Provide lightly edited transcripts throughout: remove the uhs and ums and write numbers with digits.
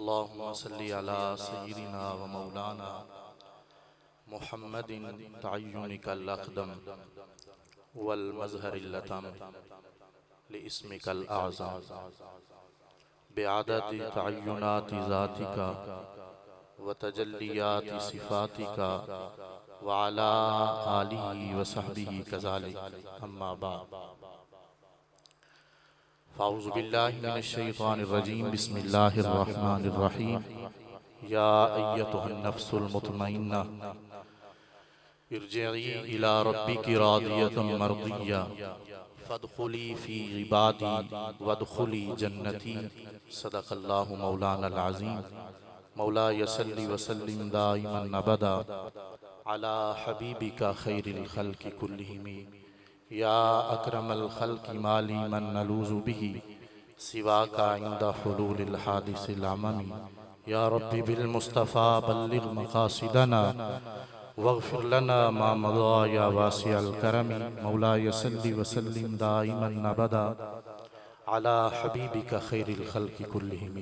अल्लाहुम्मा सल्ली अला सय्यिदिना व मौलाना मुहम्मदिन तअय्युनिकल अक़दम वल मज़हरिल लतम लिइस्मिकल आज़म बिअददि तअय्युनाति ज़ातिका व तजल्लियाति सिफ़ातिका व अला आलिहि व सहबिहि कज़ालिक अम्मा बाद। फ़ाऊज़ु बिल्लाहि मिनश शैतानिर रजीम बिस्मिल्लाहिर रहमानिर रहीम। या अय्यतुहन नफ्सुल मुतमइन्ना इरजिई इला रब्बिकी रादियतम मर्दिया फदखुली फ़ी इबादी वदखुली जन्नती। सदक़ल्लाहु मौलानल अज़ीम। मौला यसल्ली वसल्लिम दाइमन अबदा अला हबीबिका खैरिल खल्क़ि कुल्लिहिम। या अकरमल खल्क़ि माली मन नलूज़ु बिही सिवाका इंदा हुलूलिल हादिसिल अममी। या रब्बी बिल मुस्तफ़ा बल्लिग़ मक़ासिदना वग़फ़िर लना मा मज़ा या वासिअल करमी। मौला यसल्ली वसल्लिम दाइमन अबदा अला हबीबिका खैरिल खल्क़ि कुल्लिहिम।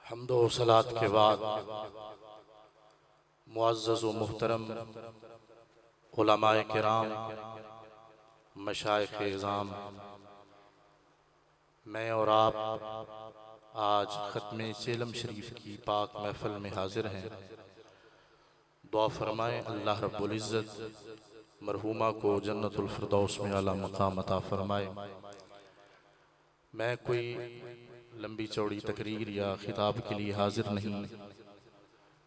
हम्द व सलात के बाद मुअज़्ज़ज़ व मुहतरम उलमाए किराम, मशाइख़ इज़ाम, मैं और आप आज ख़त्मे चेलम शरीफ की पाक महफ़िल में हाज़िर हैं। दुआ फरमाएँ अल्लाह रब्बुल इज़्ज़त मरहूमा को जन्नतुल फ़िरदौस में आला मक़ाम अता फरमाए। मैं कोई लंबी चौड़ी तकरीर या खिताब के लिए हाज़िर नहीं।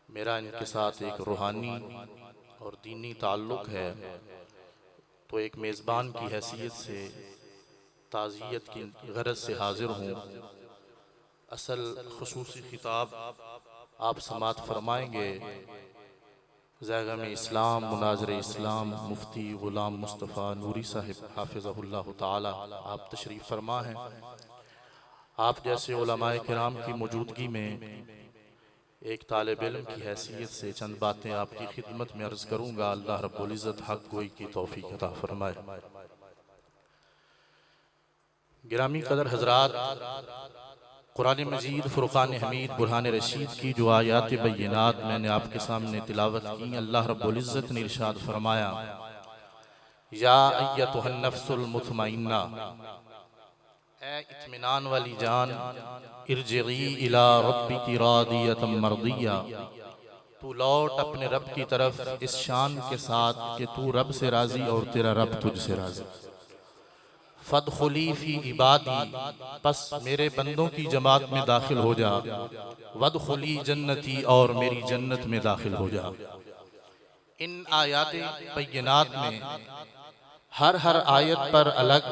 मेरा इनके साथ एक रूहानी और दीनी ताल्लुक़ है, तो एक मेज़बान की हैसियत से ताज़ियत की गरज से हाज़िर हूँ। असल ख़ुसूसी खिताब आप समात फरमाएंगे ज़ैग़म इस्लाम मुनाज़िर इस्लाम मुफ्ती ग़ुलाम मुस्तफ़ा नूरी साहिब हाफ़िज़हुल्लाह ताला। आप तशरीफ़ फरमा हैं। आप जैसे उलमाए किराम की मौजूदगी में एक तालिब इल्म की हैसियत से चंद बातें आपकी खिदमत में अर्ज़ करूँगा। अल्लाह रब्बुल इज़्ज़त हक़ गोई की तौफ़ीक़ अता फ़रमाए। गिरामी क़दर हज़रात, कुरान मजीद फ़ुरक़ान हमीद बुरहान रशीद की जो आयात बय्यिनात मैंने आपके सामने तिलावत की, अल्लाह रब्बुल इज़्ज़त ने इरशाद फ़रमाया, या अय्यतुहन नफ्सुल मुतमइन्ना, ए इत्मीनान वाली जान, इरजिई इला रब्बिकी रादियतम मर्दिया, तू लौट अपने रब की तरफ इस शान के साथ कि तू रब से राज़ी और तेरा रब तुझसे राज़ी। फदखुली फ़ी इबादी, बस मेरे बंदों की जमात में दाखिल हो जा। वदखुली जन्नती, और मेरी जन्नत में दाखिल हो जा। इन आयात बय्यिनात में हर आयत पर अलग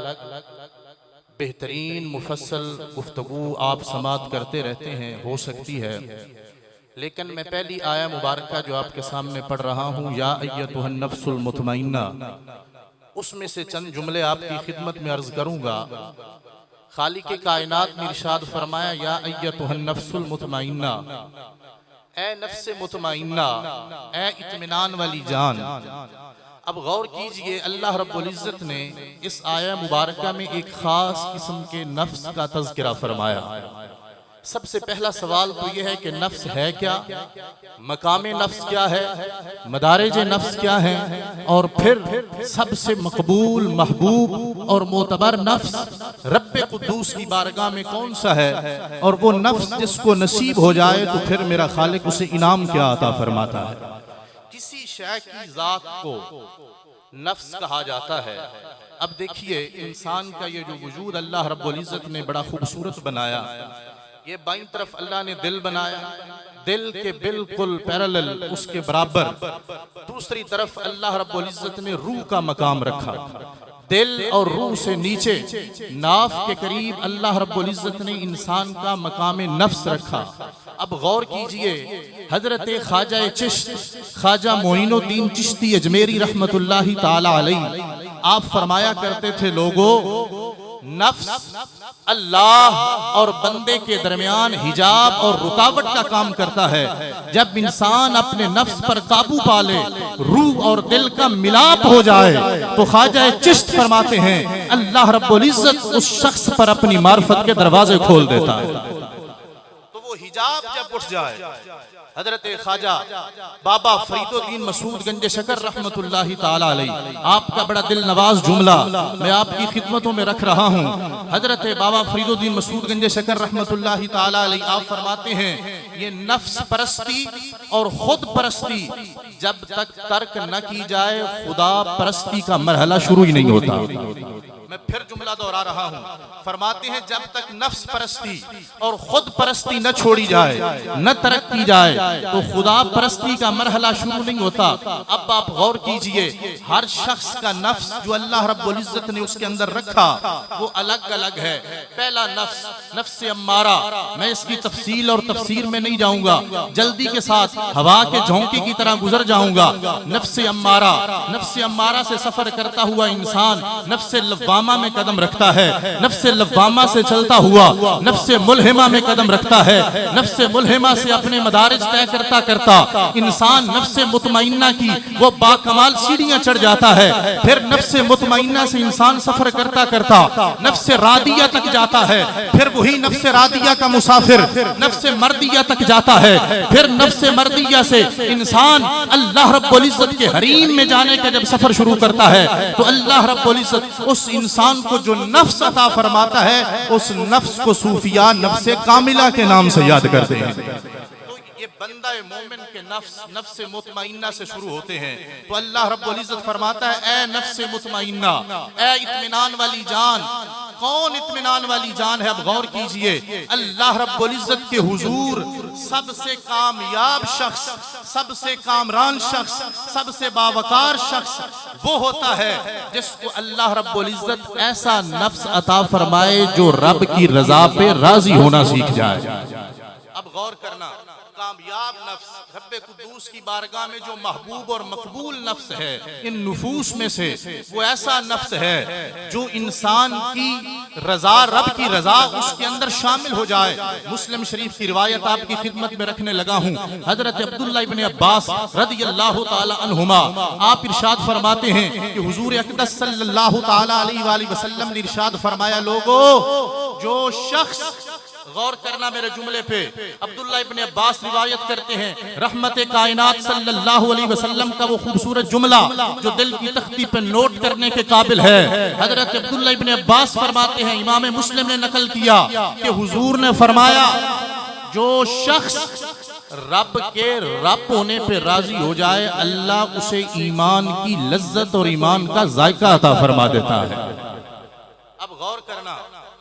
बेहतरीन मुफस्सल गुफ्तगू आप समात करते रहते हैं, हो सकती है, लेकिन मैं पहली आया मुबारका जो आपके सामने पढ़ रहा हूँ, या अय्यतुहन नफ्सुल मुतमइन्ना, उसमें से चंद जुमले आपकी खिदमत में अर्ज करूंगा। खालिक कायनात ने इरशाद फरमाया, या अय्यतुहन नफ्सुल मुतमइन्ना, ए नफ्स मुतमइन्ना, ए इत्मीनान वाली जान। अब गौर कीजिए, अल्लाह रब्बुल इज़्ज़त ने इस आया मुबारका में एक खास किस्म के नफ्स का तज़किरा फरमाया। सबसे पहला सवाल तो यह है कि नफ्स है क्या, मकाम नफ्स क्या है, मदारिज नफ्स क्या है, और फिर सबसे मकबूल महबूब और मोतबर नफ्स रब्बे कुद्दूस की बारगाह में कौन सा है, और वो नफ्स जिसको नसीब हो जाए तो फिर मेरा खालिक उसे इनाम क्या अता फरमाता है। किसी शय की जात को नफ्स कहा जाता है। अब देखिए, इंसान का ये जो वजूद अल्लाह रब्बुल इज़्ज़त ने बड़ा खूबसूरत बनाया। ये बाईं तरफ अल्लाह ने दिल बनाया, दिल के बिल्कुल पैरेलल उसके बराबर दूसरी तरफ अल्लाह रब्बुल इज़्ज़त ने रूह का मकाम रखा। दिल और रूह से नीचे नाफ के करीब अल्लाह रब्बुल इज़्ज़त ने इंसान का मकाम नफ्स रखा। अब गौर कीजिए, हजरत ख्वाजा चिश्त ख्वाजा मोइनुद्दीन चिश्ती अजमेरी रहमतुल्लाहि ताला अलैह आप फरमाया करते थे, लोगों नफ्स अल्लाह और बंदे के दरमियान हिजाब और रुकावट का काम करता है। जब इंसान अपने नफ्स पर काबू पा ले, रूह और दिल का मिलाप हो जाए, तो ख्वाजा चिश्त फरमाते हैं अल्लाह रब्बुल इज्जत उस शख्स पर अपनी मार्फत के दरवाजे खोल देता है। तो वो हिजाब जब उठ जाए, हजरत ख्वाजा बाबा फरीदुद्दीन मसूद गंज शकर रहमतुल्लाहि ताला अलैह, आपका बड़ा दिल नवाज जुमला मैं आपकी खिदमतों में रख रहा हूँ। हजरत बाबा फरीदुद्दीन मसूद गंज शकर रहमतुल्लाहि ताला अलैह आप फरमाते हैं ये नफ्स परस्ती और खुद परस्ती जब तक तर्क न की जाए, खुदा परस्ती का मरहला शुरू ही नहीं होता। मैं फिर जुमला दोहरा रहा हूँ, फरमाते हैं जब तक नफ्स परस्ती और खुद परस्ती न छोड़ी जाए, न तरक की जाए, तो खुदा परस्ती का मरहला शुरू नहीं होता। अब आप गौर कीजिए, हर शख्स का नफ्स जो अल्लाह रब्बुल इज्जत ने उसके अंदर रखा वो अलग अलग है। पहला नफ्स नफ्स अम्मारा, मैं इसकी तफसील और तफसीर में नहीं जाऊंगा, जल्दी के साथ हवा के झोंके की तरह गुजर जाऊंगा। नफ्स अम्मारा से सफर करता हुआ इंसान नफ्स लव्वामा में कदम रखता है, नफ्स लव्वामा से चलता हुआ नफ्स मुल्हिमा में कदम रखता है, नफ्स मुल्हिमा से अपने मदारिज तय करता करता इंसान नफ्स मुतमइन्ना की वो बाकमाल सीढ़ियां चढ़ जाता है। फिर नफ्स मुतमइन्ना से इंसान सफर करता करता नफ्स रादिया तक जाता है, फिर वही नफ्स रादिया का मुसाफिर नफ्स मर्दिया तक जाता है, फिर नफ्स मर्दिया से इंसान अल्लाह रब्बुल इज्जत के हरीम में जाने का जब सफर शुरू करता है, तो अल्लाह रब्बुल इज्जत उस इंसान को जो नफ्स अता फरमाता है, उस नफ्स को सूफिया नफ्स कामिला के नाम से याद करते हैं। तो ये बंदा मोमिन के नफ्स मुतमइन्ना से शुरू होते हैं। तो अल्लाह रब्बुल इज्जत फरमाता है ए नफ्स मुतमइन्ना, ए इत्मीनान वाली जान। कौन इत्मीनान वाली जान है? अब गौर कीजिए, अल्लाह रब्बुल इज्जत के हुजूर सबसे कामयाब शख्स, सबसे कामरान शख्स, सबसे बावकार शख्स वो होता है जिसको अल्लाह रब्बुल इज्जत ऐसा नफ्स अता फरमाए जो रब की रजा पे राजी होना सीख जाए। अब गौर करना, कामयाब नफ्स रब्बे कुद्दूस की बारगाह में जो महबूब और मकबूल नफ्स है इन नुफूस में से, वो ऐसा नफ्स है जो इंसान की रजा, रब की रजा उसके अंदर शामिल हो जाए। मुस्लिम शरीफ की रिवायत आपकी खिदमत में रखने लगा हूँ। हजरत अब्दुल्लाह इब्ने अब्बास रदियल्लाहु ताला अन्हुमा आप इरशाद फरमाते हैं कि हुजूर अक़दस सल्लल्लाहु ताला अलैहि वसल्लम ने इरशाद फरमाया, लोगो जो शख्स, गौर करना मेरे जुमले पे, अब्दुल्लाह इब्ने अब्बास रिवायत करते हैं रहमत कायनात सल्लल्लाहु अलैहि वसल्लम का वो खूबसूरत जुमला जो दिल की तख्ती पे नोट करने के काबिल है। हजरत अब्दुल्लाह इब्ने अब्बास फरमाते हैं, इमाम मुस्लिम ने नकल किया कि हुजूर ने फरमाया जो शख्स रब के रब होने पे राजी हो जाए, अल्लाह उसे ईमान की लज्जत और ईमान का जायका अता फरमा देता है। अब गौर करना,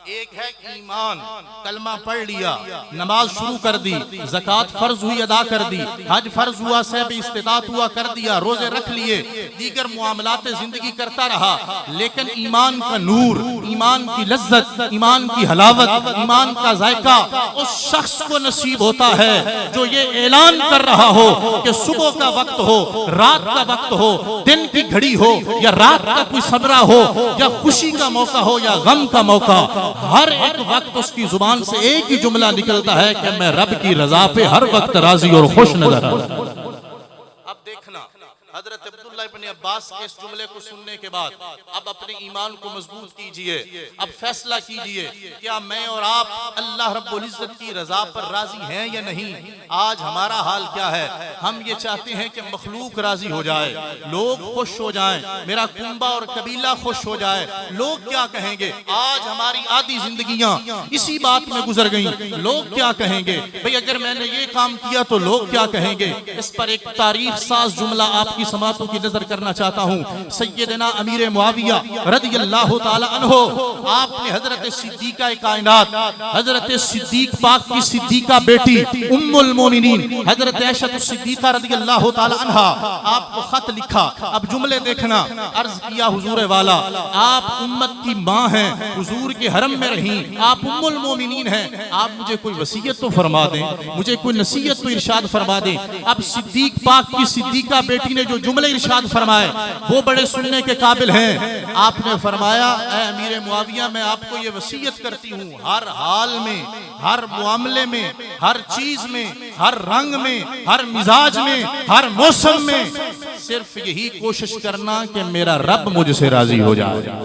एक है ईमान, कलमा पढ़ लिया, नमाज शुरू कर दी, ज़कात फर्ज हुई अदा कर दी, हज फर्ज हुआ, सहब इस्तिताअत हुआ कर दिया, रोजे रख लिए, दीगर मुआमलात जिंदगी करता रहा, लेकिन ईमान का नूर, ईमान की लज्जत, ईमान की हलावत, ईमान का जायका उस शख्स को नसीब होता है जो ये ऐलान कर रहा हो कि सुबह का वक्त हो, रात का वक्त हो, दिन की घड़ी हो या रात का कोई सदरा हो या खुशी का मौका हो या गम का मौका, हर एक वक्त उसकी जुबान से एक ही जुमला निकलता है कि मैं रब की रजा पे हर वक्त राजी और खुश नजर आता हूं। अब देखना, हजरत अब्दुल्लाह इब्ने अब्बास के इस जुमले को सुनने के बाद अब अपने ईमान को मजबूत कीजिए। अब फैसला कीजिए, क्या मैं और आप अल्लाह रब्बुल इज्जत की रजा पर राजी हैं या नहीं। आज हमारा हाल क्या है? हम ये चाहते हैं कि मखलूक राजी हो जाए, लोग खुश हो जाएं, मेरा कुंबा और कबीला खुश हो जाए। लोग क्या कहेंगे? आज हमारी आधी जिंदगियां इसी बात में गुजर गई, लोग क्या कहेंगे भाई अगर मैंने ये काम किया तो लोग क्या कहेंगे। इस पर एक तारीख साज जुमला आपकी समातों की नजर करना चाहता हूँ। सैयदना अमीर मुआविया रदियल्लाहु ताला अन्हो, आपने हजरत सिद्दीका कायनात, हजरत सिद्दीक पाक की सिद्दीका बेटी उम्मुल मोमिनीन हजरत आयशा सिद्दीका रदियल्लाहु ताला अन्हा आपको खत लिखा। अब जुमले देखना, अर्ज किया हुजूर वाला आप उम्मत की माँ हैं, हुजूर के हरम में रही, आप उम्मुल मोमिनीन हैं, आप मुझे कोई वसीयत तो फरमा दें, मुझे कोई नसीहत तो इरशाद फरमा दें। अब सिद्दीक पाक की सिद्दीका बेटी ने जो जो जुमले इरशाद फरमाए वो बड़े सुनने के काबिल हैं। आपने फरमाया, ऐ अमीर मुआविया, मैं आपको ये वसीयत करती हूँ, हर हाल में, हर मामले में, हर चीज में, हर रंग में, हर मिजाज में, हर मौसम में सिर्फ यही कोशिश करना कि मेरा रब मुझसे राजी हो जाए,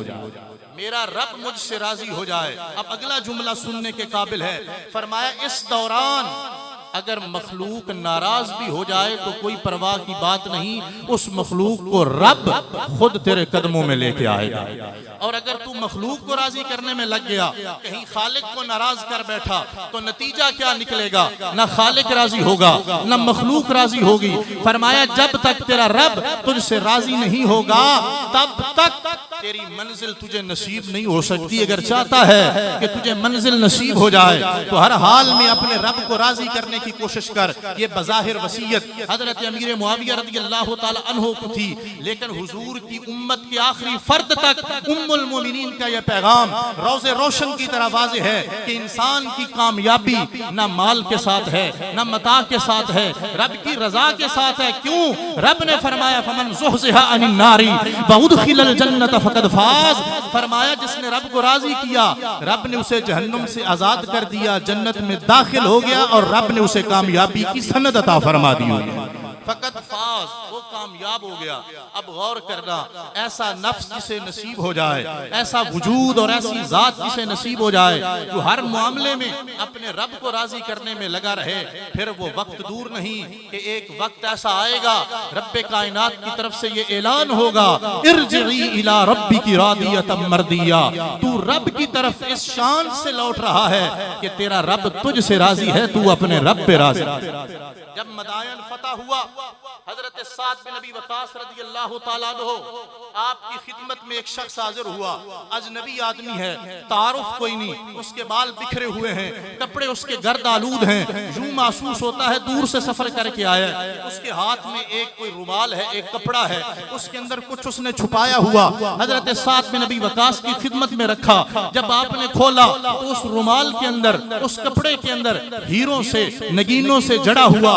मेरा रब मुझसे राजी हो जाए। अब अगला जुमला सुनने के काबिल है। फरमाया, इस दौरान अगर मखलूक नाराज भी हो जाए तो कोई परवाह की बात नहीं, उस मखलूक को रब खुद तेरे कदमों में लेके आएगा। और अगर तू मखलूक को राजी करने में लग गया, कहीं खालिक को नाराज कर बैठा, तो नतीजा क्या निकलेगा? ना खालिक राजी होगा, ना मखलूक राजी होगी। फरमाया, जब तक तेरा रब तुझसे राजी नहीं होगा तब तक तेरी मंजिल तुझे नसीब नहीं हो सकती। अगर चाहता है कि तुझे मंजिल नसीब हो जाए तो हर हाल में अपने रब को राजी करने की कोशिश कर। ये बज़ाहिर वसीयत हजरत अमीर मुआविया रज़ियल्लाहु ताला अन्हु को थी, लेकिन हुजूर की उम्मत के आखिरी फर्द तक उम्मुल मोमिनीन का यह पैगाम रोज़े रोशन की तरह वाज़ेह है कि इंसान की कामयाबी न माल के साथ है, न मता के साथ है, रब की रजा के साथ है। क्यों? रब ने फरमाया, फमन ज़ुहज़िहा अनिन नारी व उदखिलल जन्नत फक़द फाज़। फरमाया, जिसने रब को राजी किया, रब ने उसे जहन्नुम से आजाद कर दिया, जन्नत में दाखिल हो गया और रब ने उसे कामयाबी की सनद अता फरमा दी। फकत फाज, वो कामयाब हो गया। अब गौर करना, ऐसा नफ्स जिसे नसीब हो जाए, ऐसा वजूद और ऐसी जात जिसे नसीब हो जाए जो हर मामले में अपने रब को राजी करने में लगा रहे, फिर वो वक्त दूर नहीं कि एक वक्त ऐसा आएगा, रब्बे कायनात की तरफ से ये ऐलान होगा, इरजिई इला रब्बिकी रादियतम मर्दिया। तू रब की तरफ इस शान से लौट रहा है कि तेरा रब तुझसे राजी है, तू अपने रब पे राजी। जब मदायन फतह हुआ, हजरत साद बिन नबी वकास रज़ियल्लाहु ताला अन्हु आपकी खिदमत में एक शख्स हाजिर हुआ। अजनबी आदमी है, तारुफ कोई नहीं, उसके बाल बिखरे हुए हैं, कपड़े उसके गर्द आलूद हैं, यूं महसूस होता है दूर से सफर करके आया। उसके हाथ में एक कोई रुमाल है, एक कपड़ा है, उसके अंदर कुछ उसने छुपाया हुआ हजरत साद बिन नबी वकास की खिदमत में रखा। जब आपने खोला तो उस रुमाल के अंदर, उस कपड़े के अंदर हीरों से, नगीनों से जड़ा हुआ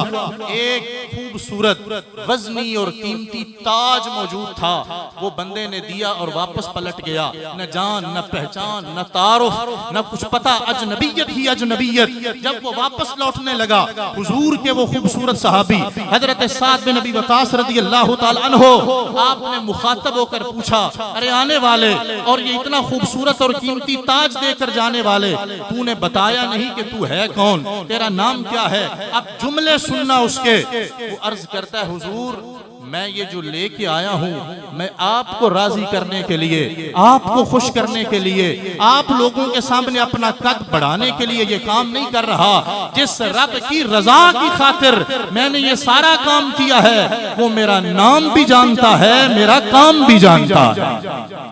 एक खूबसूरत वजनी और कीमती ताज मौजूद था। वो बंदे ने दिया और वापस पलट गया। न जान, न पहचान, न तारुफ, न कुछ पता, अजनबियत ही अजनबियत। जब वो वापस लौटने लगा, हुजूर के वो खूबसूरत सहाबी हजरत साद बिन नबी वकास रज़ियल्लाहु ताला अन्हु आपने मुखातब होकर पूछा, अरे आने वाले, और ये इतना खूबसूरत और कीमती ताज देकर जाने वाले, तूने बताया नहीं कि तू है कौन, तेरा नाम क्या है? अब जुमले सुनना उसके। वो अर्ज करता है, हुजूर मैं ये जो लेके आया हूँ, मैं आपको राजी करने के लिए, आपको खुश करने के लिए, आप लोगों के सामने अपना कद बढ़ाने के लिए ये काम नहीं कर रहा। जिस रब की रजा की खातिर मैंने ये सारा काम किया है, वो मेरा नाम भी जानता है, मेरा काम भी जानता है।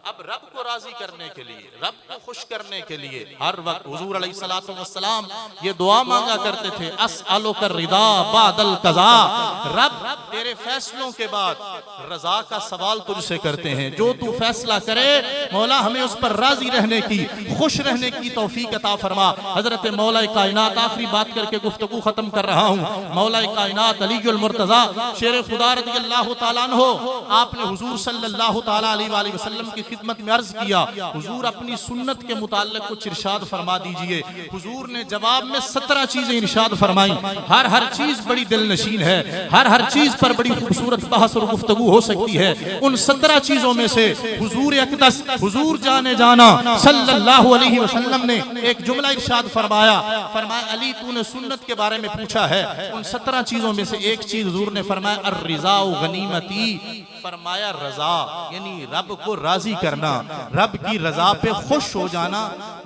अब रब को राजी करने के लिए, रब को खुश करने के लिए हर वक्त हुजूर अलैहिस्सलातु वस्सलाम ये दुआ मांगा करते थे, अस्अलुका रिदा बादल कज़ा। रब तेरे फैसलों के बाद रजा का सवाल तुझसे करते हैं। जो तू फैसला करे मौला, हमें उस पर राजी रहने की, खुश रहने की तौफीक अता फरमा। हजरत मौला कायनात, आखिरी बात करके गुफ्तगू खत्म कर रहा हूँ, मौला कायनात अलीउल मुर्तजा शेर खुदा रज़ियल्लाहु ताला अन्हु आपने हुजूर सल्लल्लाहु ताला अलैहि वसल्लम की खिदमत में अर्ज किया, हुजूर अपनी सुन्नत के मुताल्लिक कुछ इरशाद फरमा दीजिए। हुजूर ने जवाब में 17 चीजें इरशाद फरमाई। हर चीज बड़ी दिलनशीन है, हर चीज पर बड़ी खूबसूरत बहस और गुफ्तगू हो सकती है। उन 17 चीजों में से हुजूर अक़दस, हुजूर जाने जाना सल्लल्लाहु अलैहि वसल्लम ने एक जुमला इरशाद फरमाया, अली तूने सुन्नत के बारे में पूछा है, उन 17 चीजों में से एक चीज हुजूर ने फरमाया, अर्रिज़ा गनीमती। फरमाया रजा यानी रब को राजी करना, रब की रजा पे खुश हो जाना,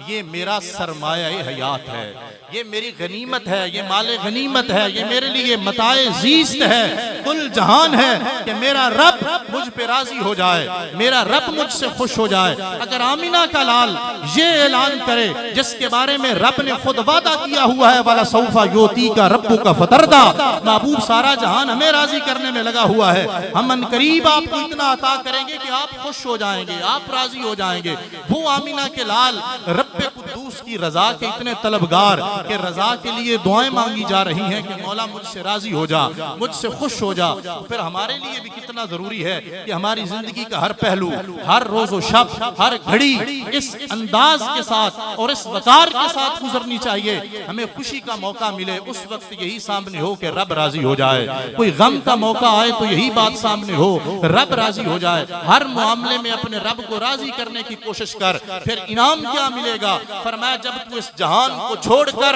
ये मेरा सरमाया हयात है, ये मेरी गनीमत है, ये माले गनीमत है, ये मेरे लिए मताए जीस्त है, कुल जहान है कि मेरा रब मुझ पे राजी हो जाए, मेरा रब मुझसे खुश हो जाए। अगर आमिना का लाल ये ऐलान करे जिसके बारे में रब ने खुद वादा किया हुआ है, वाला सौफा योती का रब्बु का फतरदा, महबूब सारा जहान हमें राजी करने में लगा हुआ है, हम अनकरीब आपको इतना अता करेंगे कि आप खुश हो जाएंगे, आप राजी हो जाएंगे। वो आमिना के लाल रब्बे कुद्दूस कुदूस की रजा के इतने तलबगार कि रजा के लिए दुआएं मांगी जा रही हैं कि मौला मुझसे राजी हो जा, मुझसे खुश हो जा। फिर हमारे लिए भी कितना जरूरी है कि हमारी जिंदगी का हर पहलू, हर रोज़ो शब, हर घड़ी इस अंदाज के साथ और इस वकार के साथ गुजरनी चाहिए। हमें खुशी का मौका मिले उस वक्त यही सामने हो कि रब राजी हो जाए, कोई गम का मौका आए तो यही बात सामने हो रब राजी हो जाए। हर मामले में अपने रब को राजी करने की कोशिश कर, फिर इनाम क्या मिलेगा? फरमाया जब तू इस जहान को छोड़कर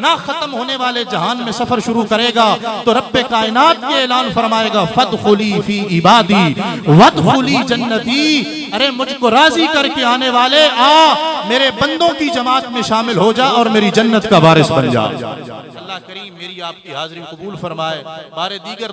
ना खत्म होने वाले जहान में सफर शुरू करेगा तो रब्बे कायनात ये ऐलान फरमाएगा, फदखुली फी इबादी वदखुली जन्नती। अरे मुझको राजी करके आने वाले आ मेरे बंदों की जमात में शामिल हो जा और मेरी जन्नत का वारिस बन जा। अल्लाह करीम मेरी आपकी हाजिरी कबूल फरमाए। बारे दीगर